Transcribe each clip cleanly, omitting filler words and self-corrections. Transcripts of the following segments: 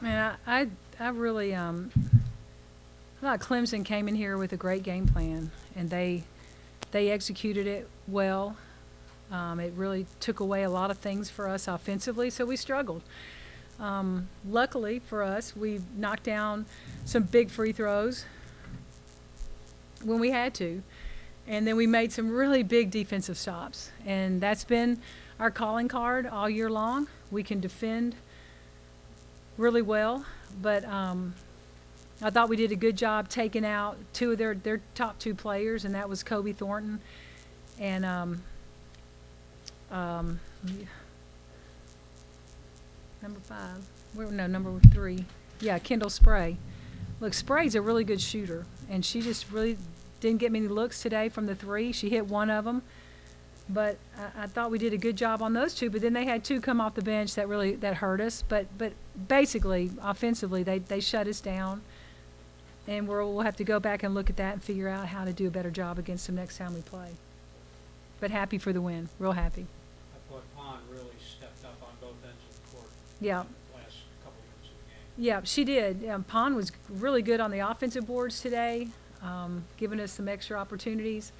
Man, I really I thought Clemson came in here with a great game plan, and they executed it well. It really took away a lot of things for us offensively, so we struggled. Luckily for us, we knocked down some big free throws when we had to, and then we made some really big defensive stops, and that's been our calling card all year long. We can defend really well, but I thought we did a good job taking out two of their top two players, and that was Kobe Thornton and um, number 5. No, number 3. Yeah, Kendall Spray. Look, Spray's a really good shooter, and she just really didn't get many looks today from the 3. She hit one of them, but I thought we did a good job on those two. But then they had two come off the bench that hurt us. But basically, offensively, they shut us down, and we'll have to go back and look at that and figure out how to do a better job against them next time we play. But happy for the win, real happy. I thought Pond really stepped up on both ends of the court Yeah. in the last couple minutes of the game. Yeah, she did. Pond was really good on the offensive boards today, giving us some extra opportunities.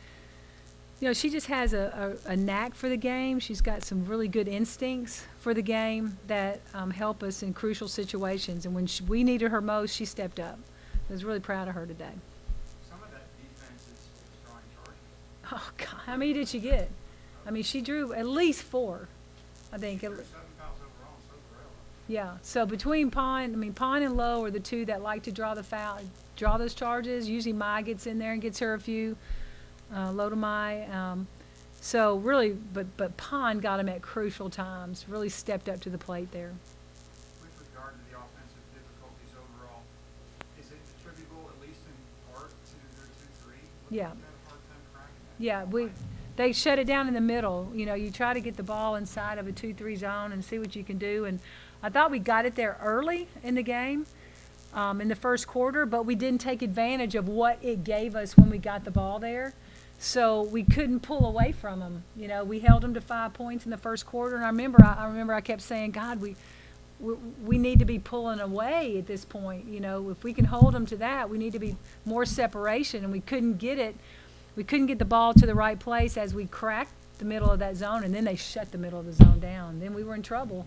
You know, she just has a knack for the game. She's got some really good instincts for the game that help us in crucial situations. And when we needed her most, she stepped up. I was really proud of her today. Some of that defense is drawing charges. Oh, God. How many did she get? I mean, she drew at least 4, I think. There's 7 fouls overall, so Varela. Yeah. So between Pond and Lowe are the two that like to draw those charges. Usually Mai gets in there and gets her a few. Low to Mai. So really, but Pond got him at crucial times. Really stepped up to the plate there. With regard to the offensive difficulties overall, is it attributable, at least in part, to their 2-3? Yeah. Had a hard time cracking that. Yeah, they shut it down in the middle. You know, you try to get the ball inside of a 2-3 zone and see what you can do. And I thought we got it there early in the game, in the first quarter, but we didn't take advantage of what it gave us when we got the ball there. So we couldn't pull away from them. You know, we held them to 5 points in the first quarter, and I remember I kept saying, God, we need to be pulling away at this point. You know, if we can hold them to that, we need to be more separation, and we couldn't get it. We couldn't get the ball to the right place as we cracked the middle of that zone, and then they shut the middle of the zone down. Then we were in trouble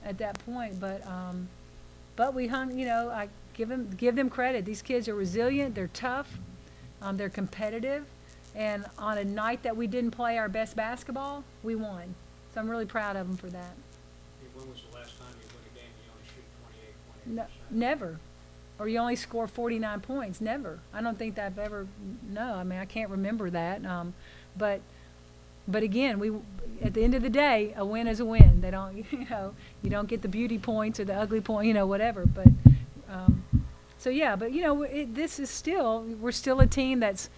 at that point. But we hung. You know, I give them credit. These kids are resilient. They're tough. They're competitive. And on a night that we didn't play our best basketball, we won. So I'm really proud of them for that. When was the last time you win a game and you only shoot 28%? No, never. Or you only score 49 points. Never. I don't think that I've ever. No, I mean I can't remember that. But again, at the end of the day, a win is a win. They don't, you don't get the beauty points or the ugly point, whatever. But so yeah, but this is we're still a team that's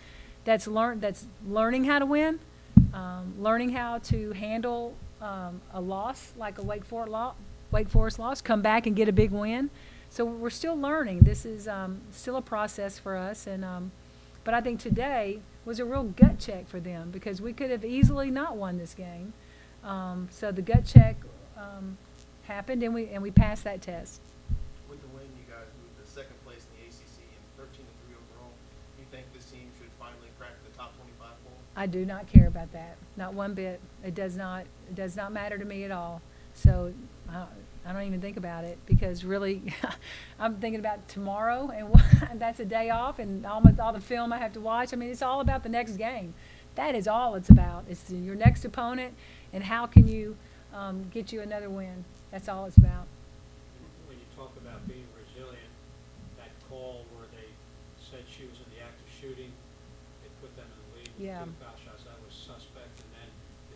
learning how to win, learning how to handle a loss like a Wake Forest loss, come back and get a big win. So we're still learning. This is still a process for us, but I think today was a real gut check for them because we could have easily not won this game. So the gut check happened, and we passed that test. With the win, you guys moved to second place in the ACC and 13-3 overall. You think this team should finally crack the top 25 poll? I do not care about that, not one bit. It does not matter to me at all. So I don't even think about it because really I'm thinking about tomorrow, and that's a day off, and almost all the film I have to watch. I mean, it's all about the next game. That is all it's about. It's your next opponent, and how can you get you another win. That's all it's about. When you talk about being resilient, that call where they said she was in the act of shooting, they put them in the lead with Yeah. 2 foul shots. That was suspect, and then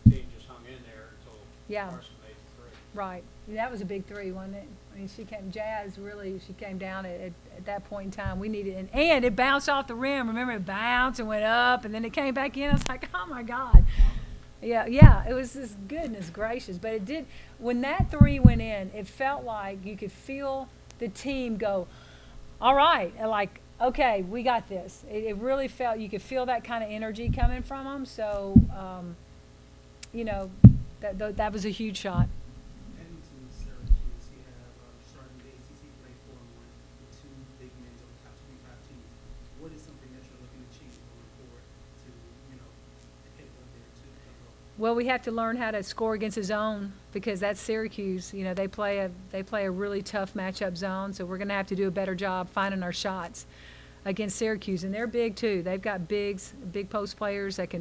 the team just hung in there until Yeah. Carson made the 3. Right. That was a big 3, wasn't it? I mean, she came down at that point in time. We needed and it bounced off the rim. Remember, it bounced and went up, and then it came back in. I was like, oh my God. Yeah, it was just goodness gracious. But it did, when that 3 went in, it felt like you could feel the team go, all right, like, okay, we got this. It really felt, you could feel that kind of energy coming from them. So, that was a huge shot. Heading to Syracuse, you have starting the ACC play Well, we have to learn how to score against a zone because that's Syracuse. You know, they play a really tough matchup zone, so we're going to have to do a better job finding our shots against Syracuse. And they're big too. They've got big post players that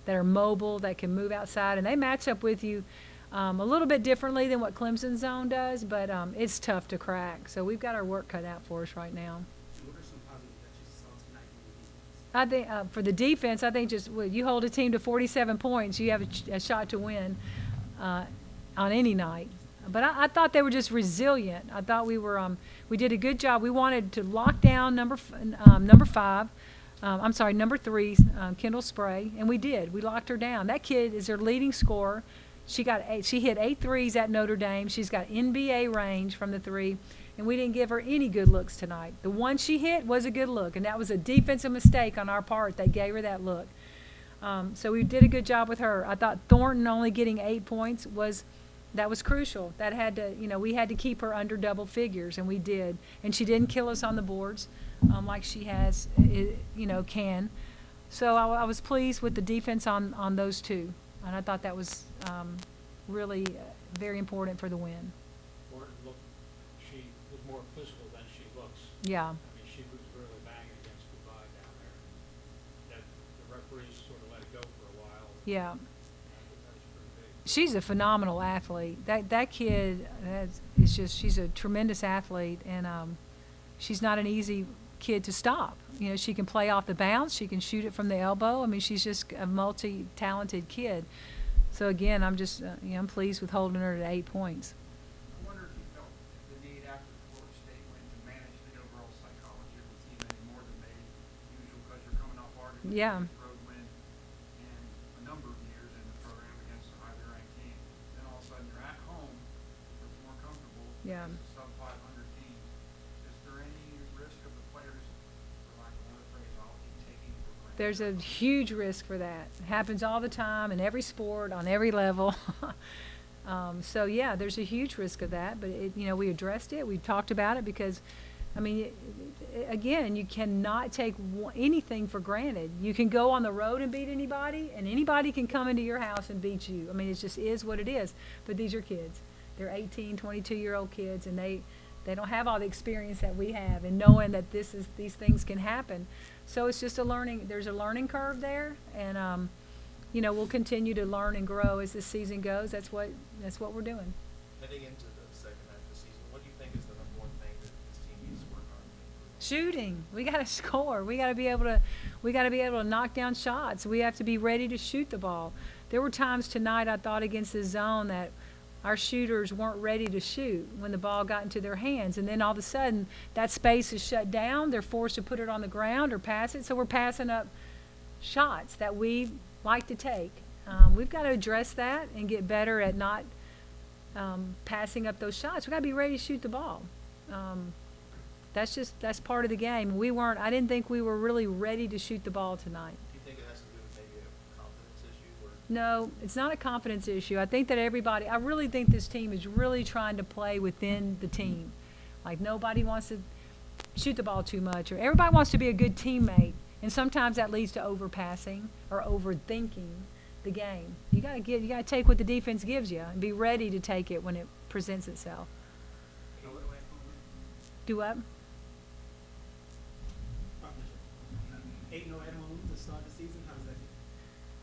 are mobile, that can move outside, and they match up with you a little bit differently than what Clemson zone does, but it's tough to crack. So we've got our work cut out for us right now. What are some positives that you saw tonight in the defense? I think for the defense, I think just you hold a team to 47 points, you have a shot to win on any night. But I thought they were just resilient. I thought we we did a good job. We wanted to lock down number 3, Kendall Spray, and we did. We locked her down. That kid is their leading scorer. She hit 8 threes at Notre Dame. She's got NBA range from the 3. And we didn't give her any good looks tonight. The one she hit was a good look, and that was a defensive mistake on our part that gave her that look. So we did a good job with her. I thought Thornton only getting 8 points was crucial. That had to, we had to keep her under double figures, and we did. And she didn't kill us on the boards like she has, can. So I was pleased with the defense on those two, and I thought that was really very important for the win. She was more physical than she looks. Yeah. I mean, she was really banging against Dubai down there. That the referees sort of let it go for a while. Yeah. I think that was pretty big. She's a phenomenal athlete. That kid she's a tremendous athlete, and she's not an easy kid to stop. She can play off the bounce. She can shoot it from the elbow. I mean, she's just a multi-talented kid. So again, I'm just I'm pleased with holding her to 8 points. I wonder if you felt the need after the Florida State win to manage the overall psychology of the team any more than maybe usual because you're coming off arguably Yeah. the biggest road win in a number of years in the program against a highly ranked team. Then all of a sudden you're at home, it's more comfortable Yeah. against a sub 500 team. Is there any risk of the players, for lack of another phraseology, taking for granted? There's a huge risk for that. It happens all the time in every sport, on every level. So yeah, there's a huge risk of that. But we addressed it. We talked about it because, I mean, again, you cannot take anything for granted. You can go on the road and beat anybody, and anybody can come into your house and beat you. I mean, it just is what it is. But these are kids. They're 18, 22-year-old kids, and they don't have all the experience that we have in knowing that these things can happen. So it's just there's a learning curve there, and we'll continue to learn and grow as this season goes. That's what we're doing. Heading into the second half of the season, what do you think is the number one thing that this team needs to work on? Shooting. We got to score. We got to be able to knock down shots. We have to be ready to shoot the ball. There were times tonight I thought against the zone that our shooters weren't ready to shoot when the ball got into their hands, and then all of a sudden that space is shut down. They're forced to put it on the ground or pass it, so we're passing up shots that we like to take. We've got to address that and get better at not passing up those shots. We've got to be ready to shoot the ball. That's part of the game. I didn't think we were really ready to shoot the ball tonight. Do you think it has to do with maybe a confidence issue? Or No, it's not a confidence issue. I think that I really think this team is really trying to play within the team. Like nobody wants to shoot the ball too much, or everybody wants to be a good teammate. And sometimes that leads to overpassing or overthinking the game. You gotta take what the defense gives you and be ready to take it when it presents itself. Do what? 8-0 at home to start the season. How does that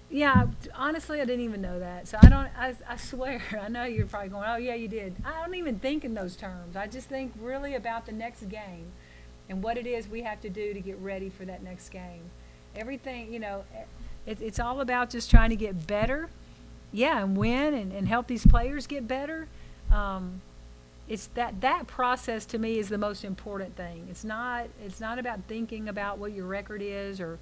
feel? Yeah, honestly, I didn't even know that. So I swear, I know you're probably going, oh yeah, you did. I don't even think in those terms. I just think really about the next game and what it is we have to do to get ready for that next game. Everything, it's all about just trying to get better, and win and help these players get better. It's that process to me is the most important thing. It's not about thinking about what your record is or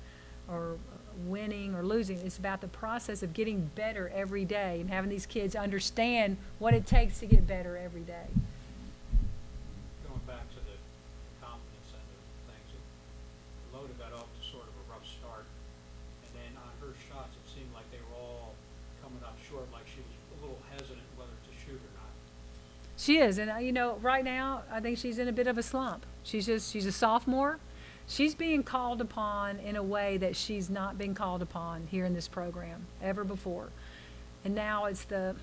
winning or losing. It's about the process of getting better every day and having these kids understand what it takes to get better every day. Going back to the confidence end of things, Loda got off to sort of a rough start, and then on her shots, it seemed like they were all coming up short, like she was a little hesitant whether to shoot or not. She is, and right now I think she's in a bit of a slump. She's a sophomore. She's being called upon in a way that she's not been called upon here in this program ever before. And now it's the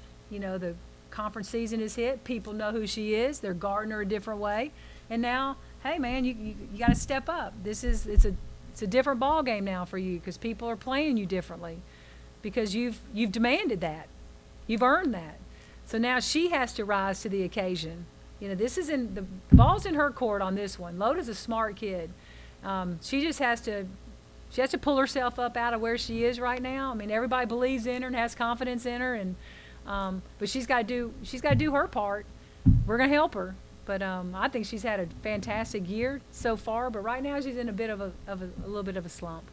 conference season is hit. People know who she is. They're guarding her a different way. And now, hey man, you got to step up. It's a different ball game now for you because people are playing you differently because you've demanded that. You've earned that. So now she has to rise to the occasion. The ball's in her court on this one. Loda's a smart kid. She just has to pull herself up out of where she is right now. I mean, everybody believes in her and has confidence in her, and but she's got to do her part. We're gonna help her, but I think she's had a fantastic year so far. But right now she's in a little bit of a slump.